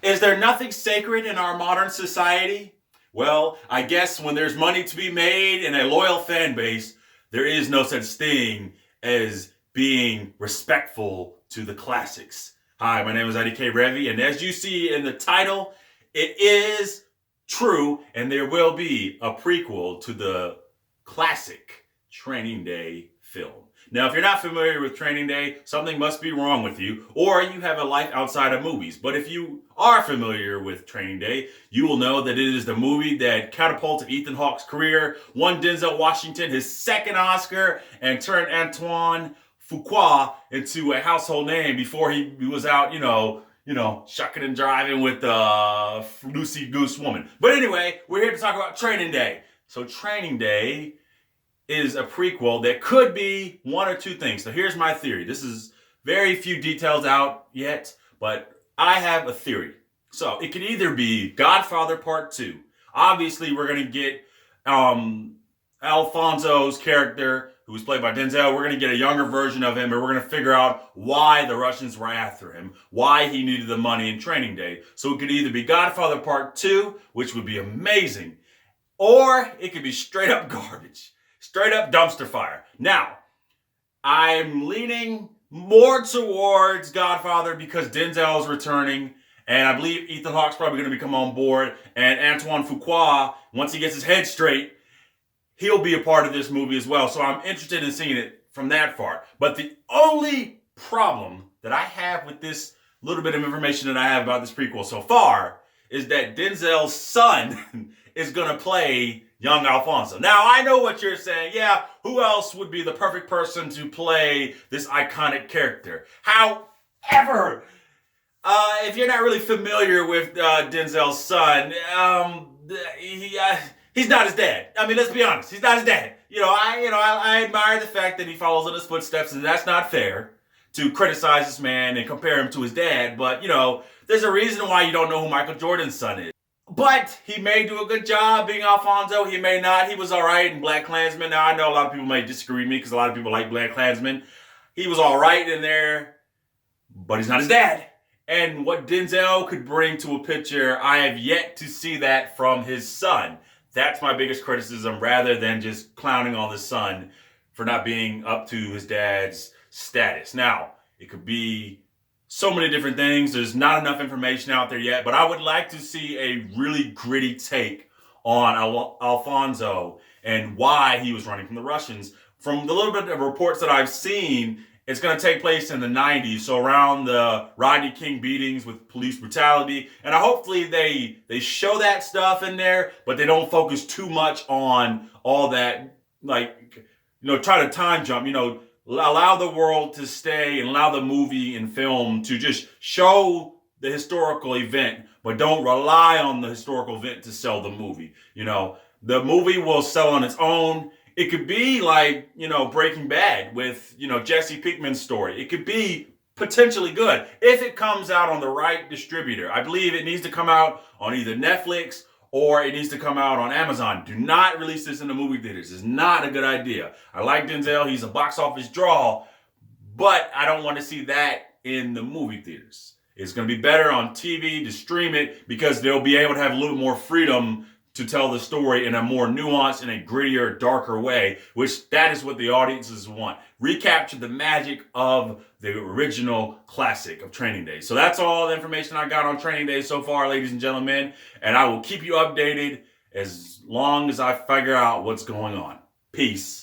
Is there nothing sacred in our modern society? Well, I guess when there's money to be made and a loyal fan base, there is no such thing as being respectful to the classics. Hi, my name is IDK Revy, and as you see in the title, it is true, and there will be a prequel to the classic Training Day film. Now, if you're not familiar with Training Day, something must be wrong with you, or you have a life outside of movies. But if you are familiar with Training Day, you will know that it is the movie that catapulted Ethan Hawke's career, won Denzel Washington his second Oscar, and turned Antoine Fuqua into a household name before he was out, shucking and driving with the Lucy Goose woman. But anyway, we're here to talk about Training Day. So Training Day is a prequel that could be one or two things. So here's my theory. This is very few details out yet, but I have a theory. So it could either be Godfather Part 2. Obviously, we're going to get Alfonso's character, who was played by Denzel. We're going to get a younger version of him, and we're going to figure out why the Russians were after him, why he needed the money in Training Day. So it could either be Godfather Part 2, which would be amazing, or it could be straight up garbage. Straight up dumpster fire. Now, I'm leaning more towards Godfather because Denzel is returning, and I believe Ethan Hawke's probably going to come on board, and Antoine Fuqua, once he gets his head straight, he'll be a part of this movie as well. So I'm interested in seeing it from that far. But the only problem that I have with this little bit of information that I have about this prequel so far is that Denzel's son is going to play young Alfonso. Now, I know what you're saying. Yeah, who else would be the perfect person to play this iconic character? However, if you're not really familiar with Denzel's son, he's not his dad. I mean, let's be honest. He's not his dad. I admire the fact that he follows in his footsteps, and that's not fair to criticize this man and compare him to his dad. But, there's a reason why you don't know who Michael Jordan's son is. But he may do a good job being Alfonso. He may not. He was all right in BlacKkKlansman. Now, I know a lot of people may disagree with me because a lot of people like BlacKkKlansman. He was all right in there, but he's not his dad. And what Denzel could bring to a picture, I have yet to see that from his son. That's my biggest criticism, rather than just clowning on the son for not being up to his dad's status. Now, it could be so many different things. There's not enough information out there yet, but I would like to see a really gritty take on Alfonso and why he was running from the Russians. From the little bit of reports that I've seen, it's going to take place in the 90s, so around the Rodney King beatings with police brutality. And hopefully they show that stuff in there, but they don't focus too much on all that, try to time jump, allow the world to stay and allow the movie and film to just show the historical event, but don't rely on the historical event to sell the movie. The movie will sell on its own. It could be like, Breaking Bad with, Jesse Pinkman's story. It could be potentially good if it comes out on the right distributor. I believe it needs to come out on either Netflix or it needs to come out on Amazon. Do not release this in the movie theaters. It's not a good idea. I like Denzel. He's a box office draw, but I don't want to see that in the movie theaters. It's going to be better on TV to stream it because they'll be able to have a little more freedom to tell the story in a more nuanced and a grittier, darker way, which that is what the audiences want. Recapture the magic of the original classic of Training Day. So that's all the information I got on Training Day so far, ladies and gentlemen, and I will keep you updated as long as I figure out what's going on. Peace.